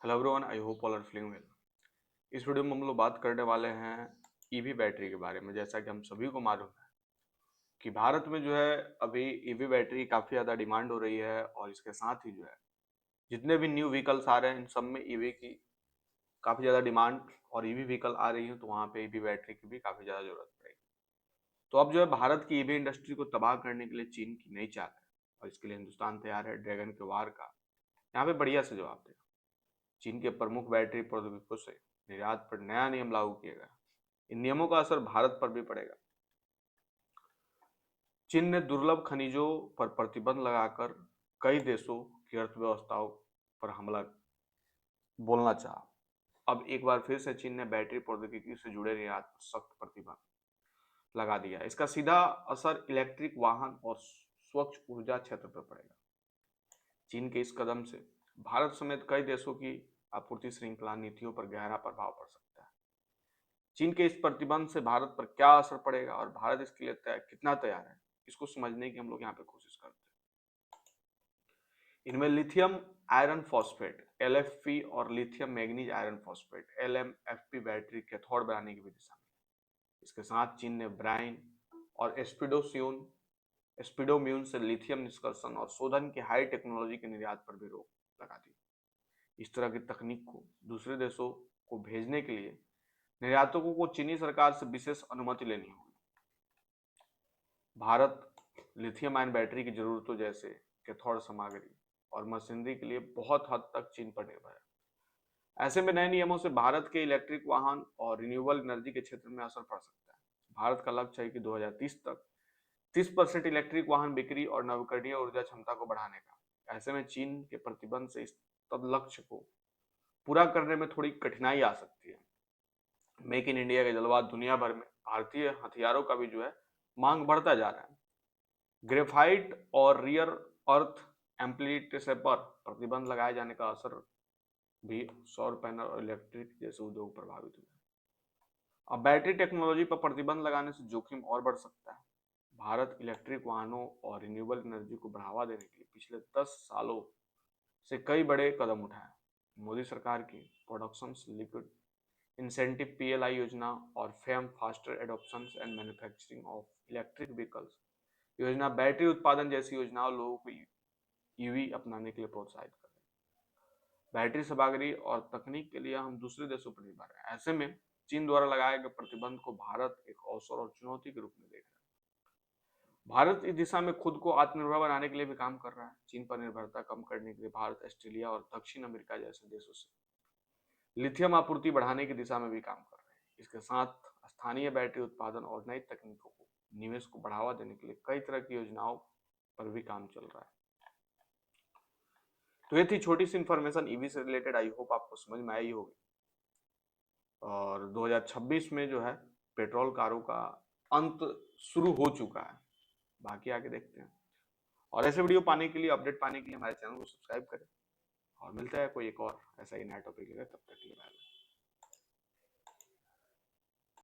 Hello everyone, I hope all are feeling well. इस video में हम लोग बात करने वाले हैं ईवी बैटरी के बारे में। जैसा कि हम सभी को मालूम है कि भारत में जो है अभी ईवी बैटरी काफ़ी ज़्यादा डिमांड हो रही है, और इसके साथ ही जो है जितने भी न्यू व्हीकल्स आ रहे हैं इन सब में ईवी की काफ़ी ज़्यादा डिमांड, और ईवी व्हीकल आ रही है तो वहाँ पे ईवी बैटरी की भी काफ़ी ज़्यादा जरूरत पड़ेगी। तो अब जो है भारत की ईवी इंडस्ट्री को तबाह करने के लिए चीन की नई चाल है, और इसके लिए हिंदुस्तान तैयार है ड्रैगन के वार का यहाँ पे बढ़िया से जवाब देगा। चीन के प्रमुख बैटरी प्रौद्योगिकियों से निर्यात पर नया नियम लागू किया गया। इन नियमों का असर भारत पर भी पड़ेगा। चीन ने दुर्लभ खनिजों पर प्रतिबंध लगाकर कई देशों की अर्थव्यवस्थाओं पर हमला बोलना चाहा। अब एक बार फिर से चीन ने बैटरी प्रौद्योगिकी से जुड़े निर्यात पर सख्त प्रतिबंध लगा दिया। इसका सीधा असर इलेक्ट्रिक वाहन और स्वच्छ ऊर्जा क्षेत्र पर पड़ेगा। चीन के इस कदम से भारत समेत कई देशों की आपूर्ति श्रृंखला नीतियों पर गहरा प्रभाव पड़ सकता है। चीन के इस प्रतिबंध से भारत पर क्या असर पड़ेगा और भारत इसके लिए कितना तैयार है, इसको समझने की हम लोग यहाँ पे कोशिश करते हैं। इनमें लिथियम आयरन फॉस्फेट LFP और lithium manganese iron phosphate LMFP battery cathode बनाने की भी दिशा में। इसके साथ चीन ने ब्राइन और एस्पिडोम्यून से लिथियम निष्कर्षण और शोधन की हाई टेक्नोलॉजी के निर्यात पर भी रोक लगा दी। इस तरह की तकनीक को दूसरे देशों को भेजने के लिए निर्यातकों को चीनी सरकार से विशेष अनुमति लेनी होगी। भारत लिथियम आयन बैटरी की जरूरतों जैसे कैथोड सामग्री और मशीनरी के लिए बहुत हद तक चीन पर निर्भर है। ऐसे में नए नियमों से भारत के इलेक्ट्रिक वाहन और रिन्यूएबल एनर्जी के क्षेत्र में असर पड़ सकता है। भारत का लक्ष्य है कि 2030 तक 30% इलेक्ट्रिक वाहन बिक्री और नवीकरणीय ऊर्जा क्षमता को बढ़ाने का। ऐसे में चीन के प्रतिबंध से इस तब लक्ष्य को पूरा करने में थोड़ी कठिनाई आ सकती है। मेक इन इंडिया के जलवा दुनिया भर में भारतीय हथियारों का भी जो है मांग बढ़ता जा रहा है। ग्रेफाइट और रियर अर्थ एम्प्लीट्यूड पर प्रतिबंध लगाए जाने का असर भी सौर पैनल और इलेक्ट्रिक जैसे उद्योग प्रभावित हुए। अब बैटरी टेक्नोलॉजी पर प्रतिबंध लगाने से जोखिम और बढ़ सकता है। भारत इलेक्ट्रिक वाहनों और रिन्यूएबल एनर्जी को बढ़ावा देने के लिए पिछले 10 सालों से कई बड़े कदम उठाए। मोदी सरकार की प्रोडक्शन लिक्विड इंसेंटिव PLI योजना और fame faster adoption and manufacturing of electric vehicles योजना बैटरी उत्पादन जैसी योजनाओं लोगों को ईवी अपनाने के लिए प्रोत्साहित कर रही है। बैटरी सामग्री और तकनीक के लिए हम दूसरे देशों पर निर्भर हैं। ऐसे में चीन द्वारा लगाए गए प्रतिबंध को भारत एक अवसर और चुनौती के रूप में देख रहा है। भारत इस दिशा में खुद को आत्मनिर्भर बनाने के लिए भी काम कर रहा है। चीन पर निर्भरता कम करने के लिए भारत ऑस्ट्रेलिया और दक्षिण अमेरिका जैसे देशों से लिथियम आपूर्ति बढ़ाने की दिशा में भी काम कर रहे हैं। इसके साथ स्थानीय बैटरी उत्पादन और नई तकनीकों को निवेश को बढ़ावा देने के लिए कई तरह की योजनाओं पर भी काम चल रहा है। तो ये थी छोटी सी इंफॉर्मेशन ईवी से रिलेटेड। आई होप आपको समझ में आई होगी। और 2026 में जो है पेट्रोल कारों का अंत शुरू हो चुका है। बाकी आगे देखते हैं। और ऐसे वीडियो पाने के लिए, अपडेट पाने के लिए हमारे चैनल को सब्सक्राइब करें, और मिलता है कोई एक और ऐसा ही नया टॉपिक लेकर। तब तक के लिए बाय।